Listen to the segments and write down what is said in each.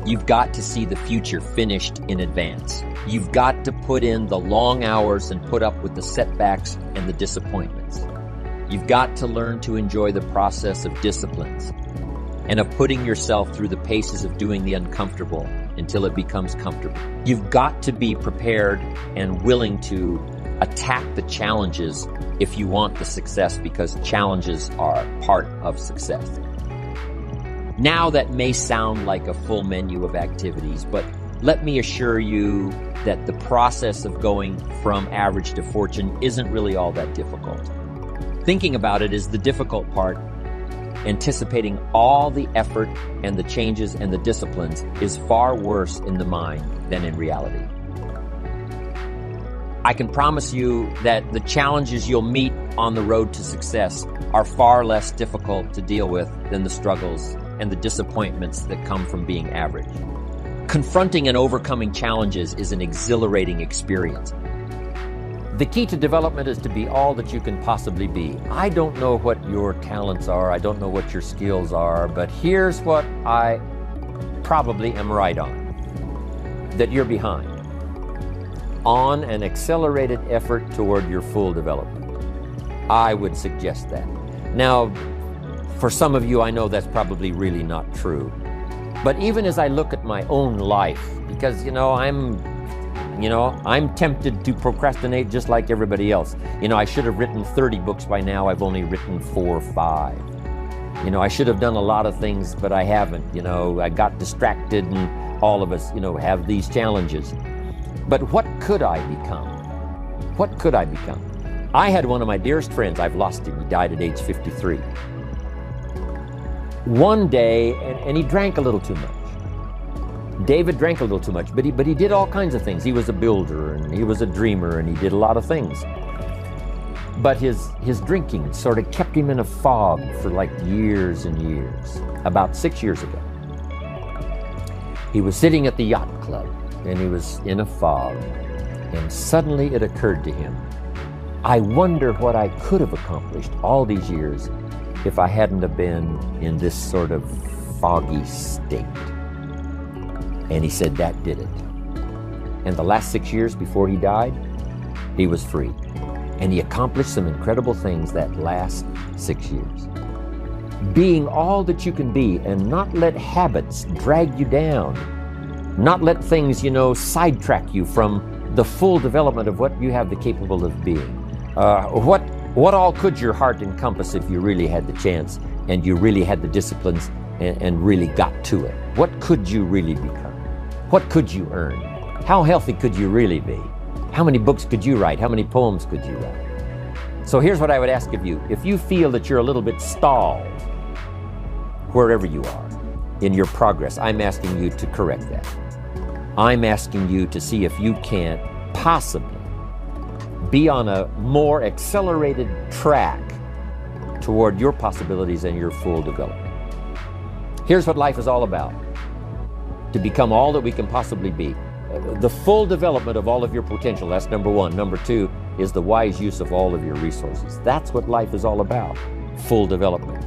You've got to see the future finished in advance. You've got to put in the long hours and put up with the setbacks and the disappointments. You've got to learn to enjoy the process of disciplines and of putting yourself through the paces of doing the uncomfortable until it becomes comfortable. You've got to be prepared and willing to attack the challenges if you want the success, because challenges are part of success. Now that may sound like a full menu of activities, but let me assure you that the process of going from average to fortune isn't really all that difficult. Thinking about it is the difficult part. Anticipating all the effort and the changes and the disciplines is far worse in the mind than in reality. I can promise you that the challenges you'll meet on the road to success are far less difficult to deal with than the struggles and the disappointments that come from being average. Confronting and overcoming challenges is an exhilarating experience. The key to development is to be all that you can possibly be. I don't know what your talents are, I don't know what your skills are, but here's what I probably am right on, that you're behind on an accelerated effort toward your full development. I would suggest that. Now, for some of you, I know that's probably really not true. But even as I look at my own life, because, I'm tempted to procrastinate just like everybody else. I should have written 30 books by now. I've only written 4 or 5. I should have done a lot of things, but I haven't. I got distracted, and all of us, have these challenges. But what could I become? What could I become? I had one of my dearest friends. I've lost him. He died at age 53. One day, and he drank a little too much. David drank a little too much, but he did all kinds of things. He was a builder, and he was a dreamer, and he did a lot of things. But his drinking sort of kept him in a fog for like years and years. About 6 years ago, he was sitting at the yacht club, and he was in a fog, and suddenly it occurred to him, I wonder what I could have accomplished all these years if I hadn't have been in this sort of foggy state. And he said that did it. And the last 6 years before he died, he was free. And he accomplished some incredible things that last 6 years. Being all that you can be and not let habits drag you down. Not let things, sidetrack you from the full development of what you have the capable of being. What all could your heart encompass if you really had the chance and you really had the disciplines and really got to it? What could you really become? What could you earn? How healthy could you really be? How many books could you write? How many poems could you write? So here's what I would ask of you. If you feel that you're a little bit stalled, wherever you are in your progress, I'm asking you to correct that. I'm asking you to see if you can't possibly be on a more accelerated track toward your possibilities and your full development. Here's what life is all about. To become all that we can possibly be. The full development of all of your potential, that's number one. Number two is the wise use of all of your resources. That's what life is all about, full development.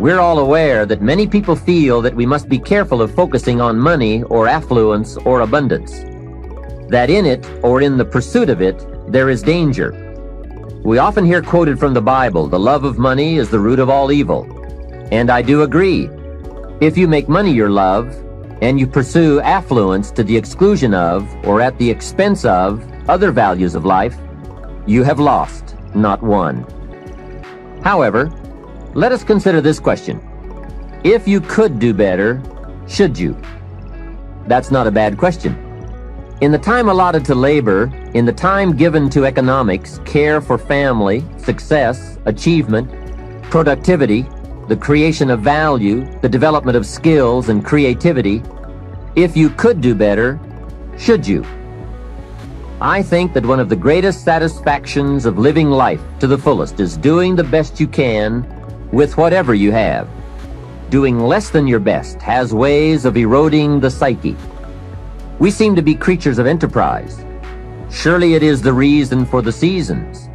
We're all aware that many people feel that we must be careful of focusing on money or affluence or abundance. That in it, or in the pursuit of it, there is danger. We often hear quoted from the Bible, the love of money is the root of all evil. And I do agree. If you make money your love, and you pursue affluence to the exclusion of, or at the expense of, other values of life, you have lost, not won. However, let us consider this question. If you could do better, should you? That's not a bad question. In the time allotted to labor, in the time given to economics, care for family, success, achievement, productivity, the creation of value, the development of skills and creativity, if you could do better, should you? I think that one of the greatest satisfactions of living life to the fullest is doing the best you can with whatever you have. Doing less than your best has ways of eroding the psyche. We seem to be creatures of enterprise. Surely it is the reason for the seasons.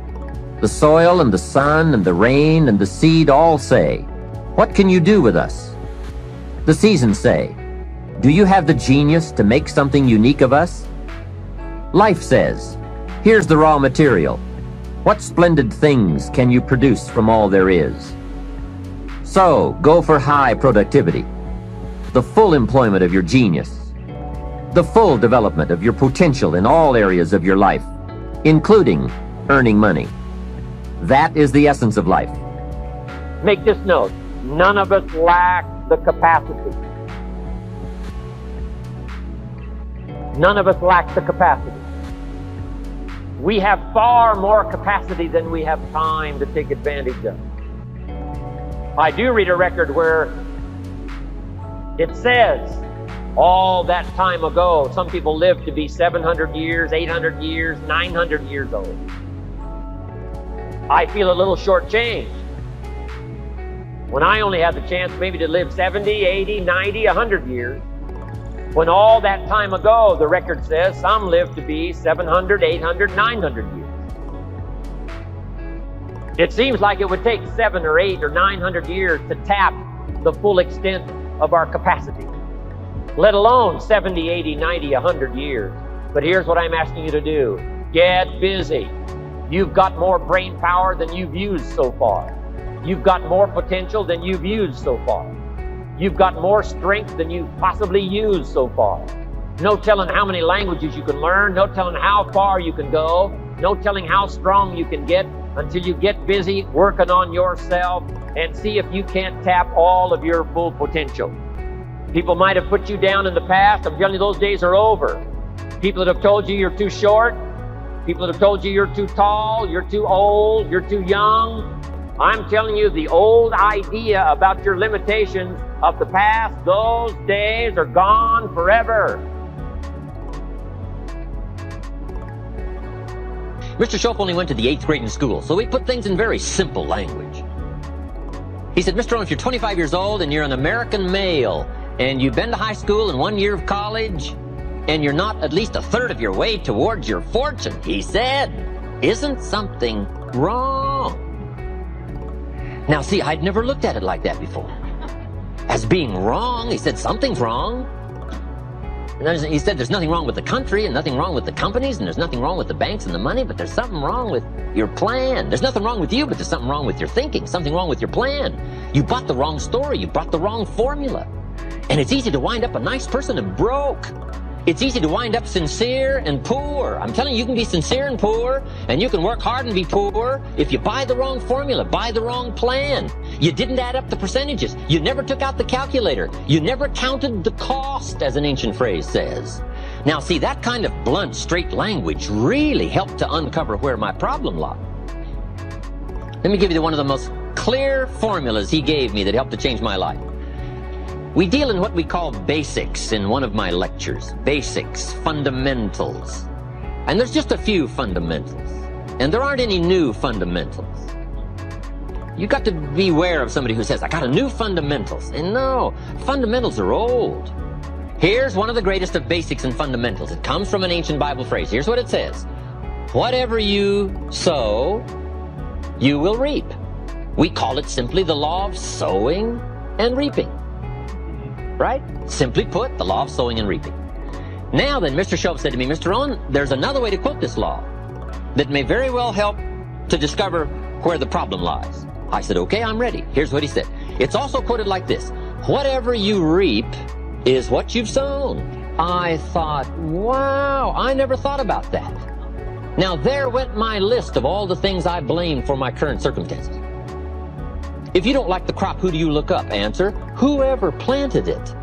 The soil and the sun and the rain and the seed all say, "What can you do with us?" The seasons say, Do you have the genius to make something unique of us? Life says, here's the raw material. What splendid things can you produce from all there is? So, go for high productivity, the full employment of your genius, the full development of your potential in all areas of your life, including earning money. That is the essence of life. Make this note. None of us lack the capacity. None of us lack the capacity. We have far more capacity than we have time to take advantage of. I do read a record where it says all that time ago, some people lived to be 700 years, 800 years, 900 years old. I feel a little shortchanged when I only had the chance maybe to live 70, 80, 90, 100 years. When all that time ago, the record says, some lived to be 700, 800, 900 years. It seems like it would take 7 or 8 or 900 years to tap the full extent of our capacity, let alone 70, 80, 90, 100 years. But here's what I'm asking you to do. Get busy. You've got more brain power than you've used so far. You've got more potential than you've used so far. You've got more strength than you've possibly used so far. No telling how many languages you can learn, no telling how far you can go, no telling how strong you can get until you get busy working on yourself and see if you can't tap all of your full potential. People might have put you down in the past. I'm telling you, those days are over. People that have told you you're too short, people that have told you you're too tall, you're too old, you're too young. I'm telling you, the old idea about your limitations of the past, those days are gone forever. Mr. Schopp only went to the 8th grade in school, so he put things in very simple language. He said, Mr. Rohn, if you're 25 years old and you're an American male and you've been to high school and 1 year of college and you're not at least a third of your way towards your fortune, he said, isn't something wrong? Now, see, I'd never looked at it like that before. As being wrong, he said, something's wrong. And then he said, there's nothing wrong with the country and nothing wrong with the companies and there's nothing wrong with the banks and the money, but there's something wrong with your plan. There's nothing wrong with you, but there's something wrong with your thinking, something wrong with your plan. You bought the wrong story. You bought the wrong formula. And it's easy to wind up a nice person and broke. It's easy to wind up sincere and poor. I'm telling you, you can be sincere and poor, and you can work hard and be poor if you buy the wrong formula, buy the wrong plan. You didn't add up the percentages. You never took out the calculator. You never counted the cost, as an ancient phrase says. Now, see, that kind of blunt, straight language really helped to uncover where my problem lay. Let me give you one of the most clear formulas he gave me that helped to change my life. We deal in what we call basics in one of my lectures. Basics, fundamentals. And there's just a few fundamentals. And there aren't any new fundamentals. You got to beware of somebody who says, I got a new fundamentals. And no, fundamentals are old. Here's one of the greatest of basics and fundamentals. It comes from an ancient Bible phrase. Here's what it says. Whatever you sow, you will reap. We call it simply the law of sowing and reaping. Right? Simply put, the law of sowing and reaping. Now then, Mr. Schopp said to me, Mr. Rohn, there's another way to quote this law that may very well help to discover where the problem lies. I said, okay, I'm ready. Here's what he said. It's also quoted like this. Whatever you reap is what you've sown. I thought, wow, I never thought about that. Now there went my list of all the things I blame for my current circumstances. If you don't like the crop, who do you look up? Answer, whoever planted it.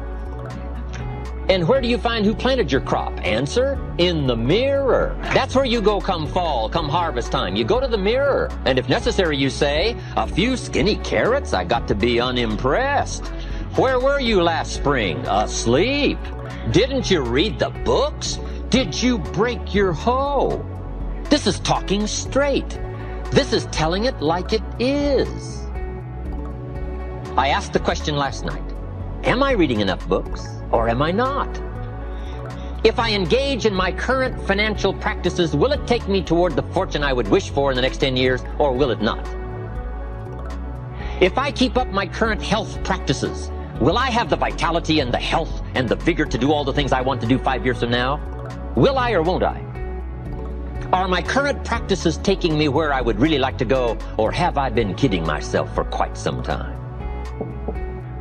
And where do you find who planted your crop? Answer, in the mirror. That's where you go come fall, come harvest time. You go to the mirror. And if necessary, you say, a few skinny carrots? I got to be unimpressed. Where were you last spring? Asleep. Didn't you read the books? Did you break your hoe? This is talking straight. This is telling it like it is. I asked the question last night, am I reading enough books or am I not? If I engage in my current financial practices, will it take me toward the fortune I would wish for in the next 10 years or will it not? If I keep up my current health practices, Will I have the vitality and the health and the vigor to do all the things I want to do 5 years from now? Will I or won't I? Are my current practices taking me where I would really like to go, or have I been kidding myself for quite some time?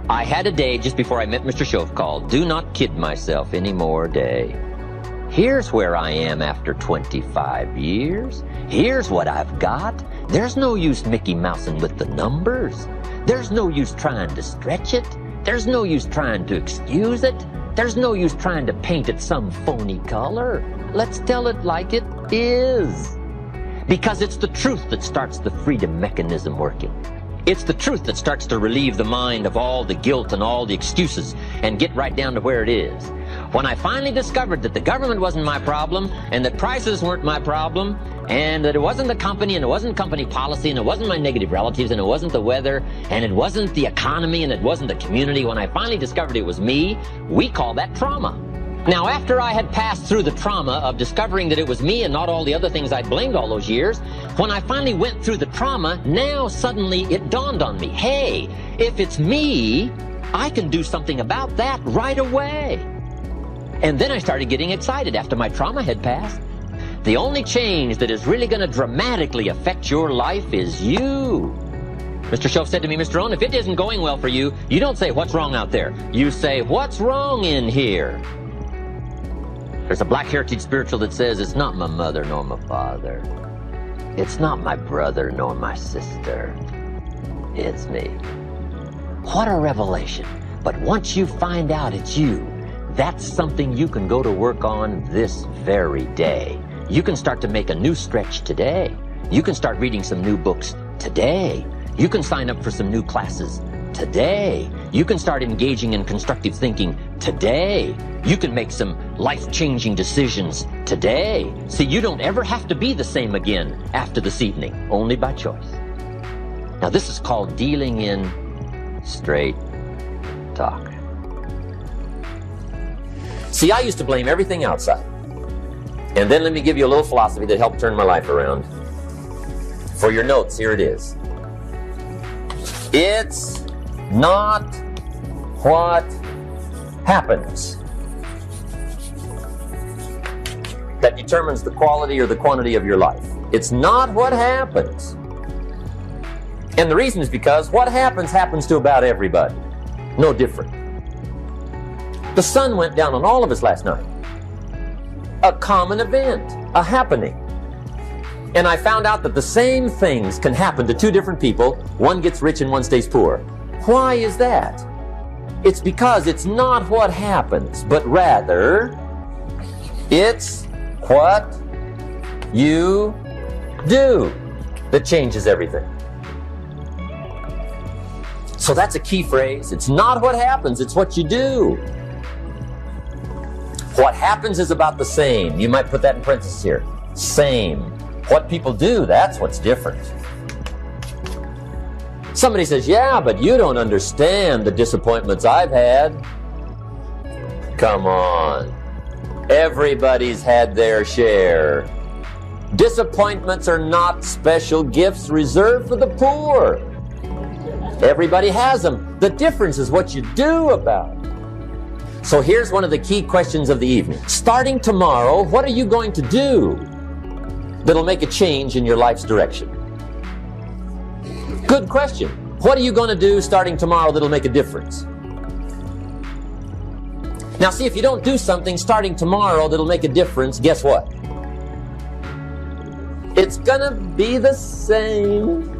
I had a day just before I met Mr. Shoaff called, "Do not kid myself anymore day." Here's where I am after 25 years. Here's what I've got. There's no use Mickey Mousing with the numbers. There's no use trying to stretch it. There's no use trying to excuse it. There's no use trying to paint it some phony color. Let's tell it like it is. Because it's the truth that starts the freedom mechanism working. It's the truth that starts to relieve the mind of all the guilt and all the excuses and get right down to where it is. When I finally discovered that the government wasn't my problem, and that prices weren't my problem, and that it wasn't the company, and it wasn't company policy, and it wasn't my negative relatives, and it wasn't the weather, and it wasn't the economy, and it wasn't the community, when I finally discovered it was me, we call that trauma. Now, after I had passed through the trauma of discovering that it was me and not all the other things I'd blamed all those years, when I finally went through the trauma, now suddenly it dawned on me, hey, if it's me, I can do something about that right away. And then I started getting excited after my trauma had passed. The only change that is really going to dramatically affect your life is you. Mr. Shoaff said to me, "Mr. Rohn, if it isn't going well for you, you don't say, 'What's wrong out there?' You say, 'What's wrong in here?'" There's a Black Heritage spiritual that says, "It's not my mother nor my father. It's not my brother nor my sister. It's me." What a revelation. But once you find out it's you, that's something you can go to work on this very day. You can start to make a new stretch today. You can start reading some new books today. You can sign up for some new classes today. You can start engaging in constructive thinking today. You can make some life-changing decisions today. See, you don't ever have to be the same again after this evening, only by choice. Now, this is called dealing in straight talk. See, I used to blame everything outside. And then let me give you a little philosophy that helped turn my life around. For your notes, here it is. It's not what happens that determines the quality or the quantity of your life. It's not what happens. And the reason is because what happens to about everybody. No different. The sun went down on all of us last night. A common event, a happening. And I found out that the same things can happen to two different people. One gets rich and one stays poor. Why is that? It's because it's not what happens, but rather it's what you do that changes everything. So that's a key phrase. It's not what happens, it's what you do. What happens is about the same. You might put that in parentheses here. Same. What people do, that's what's different. Somebody says, "Yeah, but you don't understand the disappointments I've had." Come on. Everybody's had their share. Disappointments are not special gifts reserved for the poor. Everybody has them. The difference is what you do about it. So here's one of the key questions of the evening. Starting tomorrow, what are you going to do that'll make a change in your life's direction? Good question. What are you going to do starting tomorrow that'll make a difference? Now see, if you don't do something starting tomorrow that'll make a difference, guess what? It's gonna be the same.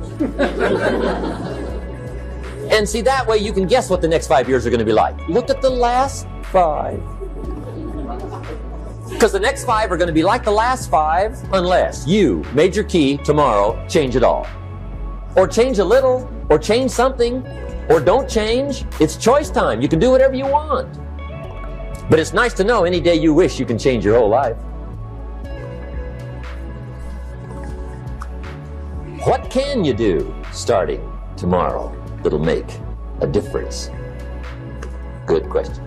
And see, that way you can guess what the next 5 years are going to be like. Look at the last 5. Because the next 5 are going to be like the last 5 unless you, major key, tomorrow, change it all. Or change a little, or change something, or don't change. It's choice time. You can do whatever you want. But it's nice to know any day you wish you can change your whole life. What can you do starting tomorrow that'll make a difference? Good question.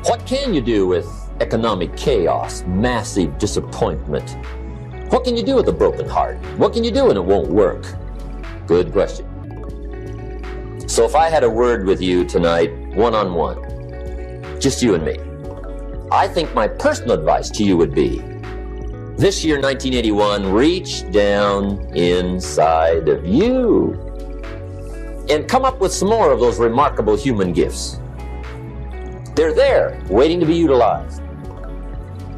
What can you do with economic chaos, massive disappointment? What can you do with a broken heart? What can you do when it won't work? Good question. So if I had a word with you tonight, one-on-one, just you and me, I think my personal advice to you would be, this year, 1981, reach down inside of you and come up with some more of those remarkable human gifts. They're there, waiting to be utilized.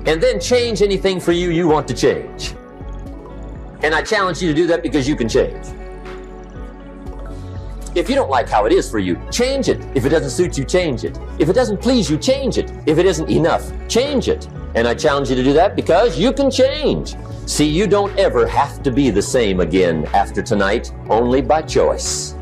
And then change anything for you you want to change. And I challenge you to do that because you can change. If you don't like how it is for you, change it. If it doesn't suit you, change it. If it doesn't please you, change it. If it isn't enough, change it. And I challenge you to do that because you can change. See, you don't ever have to be the same again after tonight, only by choice.